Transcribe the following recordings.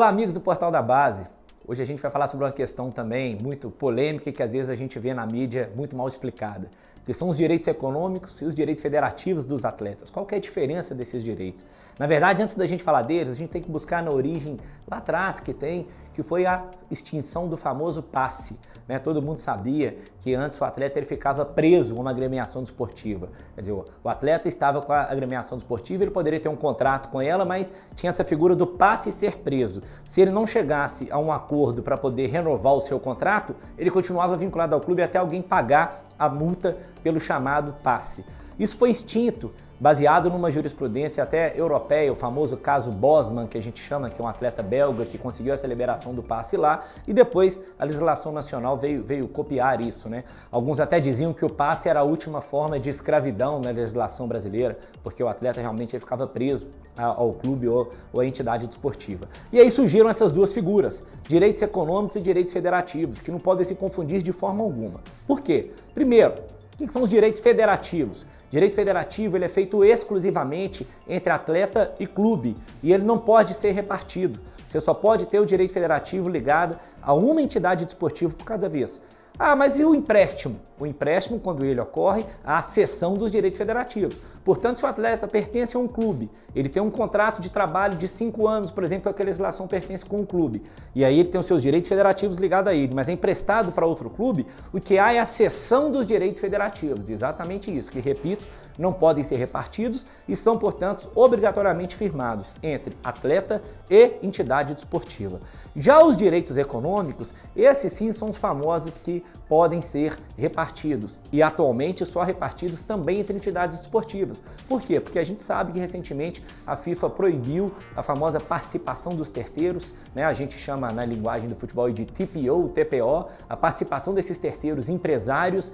Olá, amigos do Portal da Base. Hoje a gente vai falar sobre uma questão também muito polêmica e que às vezes a gente vê na mídia muito mal explicada, que são os direitos econômicos e os direitos federativos dos atletas. Qual que é a diferença desses direitos? Na verdade, antes da gente falar deles, a gente tem que buscar na origem lá atrás que foi a extinção do famoso passe. Todo mundo sabia que antes o atleta ele ficava preso a uma agremiação desportiva. Quer dizer, o atleta estava com a agremiação desportiva, ele poderia ter um contrato com ela, mas tinha essa figura do passe ser preso. Se ele não chegasse a um acordo para poder renovar o seu contrato, ele continuava vinculado ao clube até alguém pagar a multa pelo chamado passe. Isso foi extinto, baseado numa jurisprudência até europeia, o famoso caso Bosman, que a gente chama, que é um atleta belga que conseguiu essa liberação do passe lá, e depois a legislação nacional veio copiar isso, Alguns até diziam que o passe era a última forma de escravidão na legislação brasileira, porque o atleta realmente ficava preso ao clube ou à entidade desportiva. E aí surgiram essas duas figuras, direitos econômicos e direitos federativos, que não podem se confundir de forma alguma. Por quê? Primeiro, o que são os direitos federativos? Direito federativo ele é feito exclusivamente entre atleta e clube e ele não pode ser repartido. Você só pode ter o direito federativo ligado a uma entidade desportiva por cada vez. Ah, mas e o empréstimo? O empréstimo, quando ele ocorre, há a cessão dos direitos federativos. Portanto, se o atleta pertence a um clube, ele tem um contrato de trabalho de 5 anos, por exemplo, que a legislação pertence com um clube, e aí ele tem os seus direitos federativos ligados a ele, mas é emprestado para outro clube, o que há é a cessão dos direitos federativos. Exatamente isso, que, repito, não podem ser repartidos e são, portanto, obrigatoriamente firmados entre atleta e entidade desportiva. Já os direitos econômicos, esses sim são os famosos que podem ser repartidos e atualmente só repartidos também entre entidades desportivas. Por quê? Porque a gente sabe que recentemente a FIFA proibiu a famosa participação dos terceiros, A gente chama na linguagem do futebol de TPO, TPO, a participação desses terceiros empresários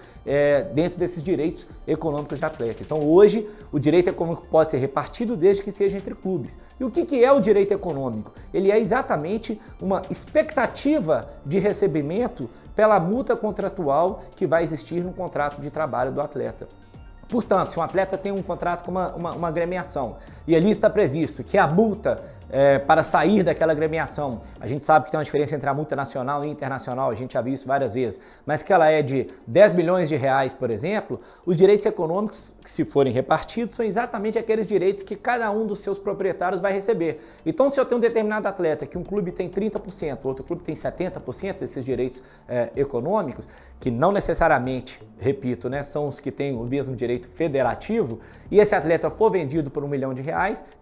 dentro desses direitos econômicos de atleta. Então hoje o direito econômico pode ser repartido desde que seja entre clubes. E o que é o direito econômico? Ele é exatamente uma expectativa de recebimento pela multa contratual que vai existir no contrato de trabalho do atleta. Portanto, se um atleta tem um contrato com uma agremiação e ali está previsto que a multa para sair daquela agremiação, a gente sabe que tem uma diferença entre a multa nacional e internacional, a gente já viu isso várias vezes, mas que ela é de 10 milhões de reais, por exemplo, os direitos econômicos, que se forem repartidos, são exatamente aqueles direitos que cada um dos seus proprietários vai receber. Então, se eu tenho um determinado atleta, que um clube tem 30%, outro clube tem 70% desses direitos econômicos, que não necessariamente, repito, são os que têm o mesmo direito federativo, e esse atleta for vendido por R$1 milhão,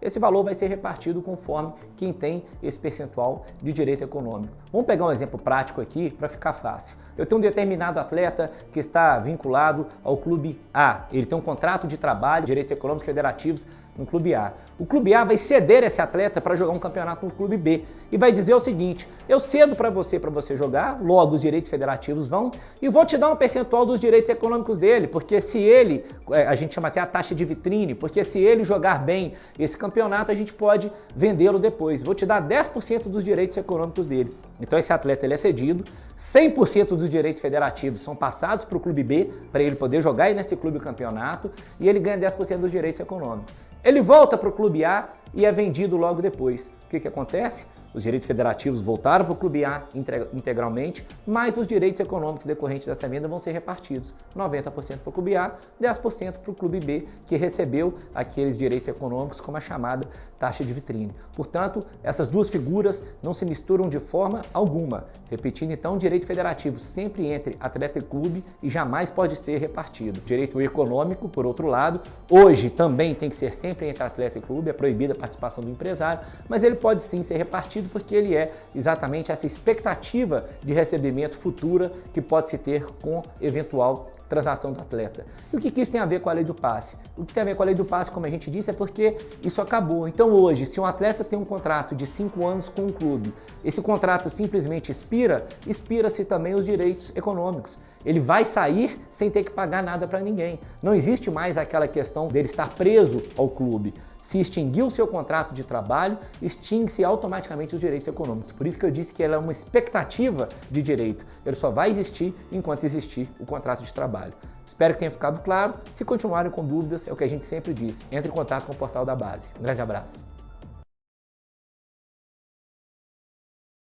esse valor vai ser repartido conforme quem tem esse percentual de direito econômico. Vamos pegar um exemplo prático aqui para ficar fácil. Eu tenho um determinado atleta que está vinculado ao clube A. Ele tem um contrato de trabalho, direitos econômicos federativos no clube A. O clube A vai ceder esse atleta para jogar um campeonato no clube B e vai dizer o seguinte: eu cedo para você jogar, logo os direitos federativos vão, e vou te dar um percentual dos direitos econômicos dele, porque se ele, a gente chama até a taxa de vitrine, porque se ele jogar bem esse campeonato, a gente pode vendê-lo depois. Vou te dar 10% dos direitos econômicos dele. Então esse atleta ele é cedido, 100% dos direitos federativos são passados para o clube B, para ele poder jogar nesse clube o campeonato, e ele ganha 10% dos direitos econômicos. Ele volta para o clube A e é vendido logo depois. O que acontece? Os direitos federativos voltaram para o clube A integralmente, mas os direitos econômicos decorrentes dessa venda vão ser repartidos. 90% para o clube A, 10% para o clube B, que recebeu aqueles direitos econômicos como a chamada taxa de vitrine. Portanto, essas duas figuras não se misturam de forma alguma. Repetindo então, o direito federativo sempre entre atleta e clube e jamais pode ser repartido. Direito econômico, por outro lado, hoje também tem que ser sempre entre atleta e clube, é proibida a participação do empresário, mas ele pode sim ser repartido porque ele é exatamente essa expectativa de recebimento futura que pode se ter com eventual transação do atleta. E o que isso tem a ver com a lei do passe? O que tem a ver com a lei do passe, como a gente disse, é porque isso acabou. Então hoje, se um atleta tem um contrato de 5 anos com um clube, esse contrato simplesmente expira-se também os direitos econômicos. Ele vai sair sem ter que pagar nada para ninguém. Não existe mais aquela questão dele estar preso ao clube. Se extinguir o seu contrato de trabalho, extingue-se automaticamente os direitos econômicos. Por isso que eu disse que ela é uma expectativa de direito. Ele só vai existir enquanto existir o contrato de trabalho. Espero que tenha ficado claro. Se continuarem com dúvidas, é o que a gente sempre diz. Entre em contato com o Portal da Base. Um grande abraço.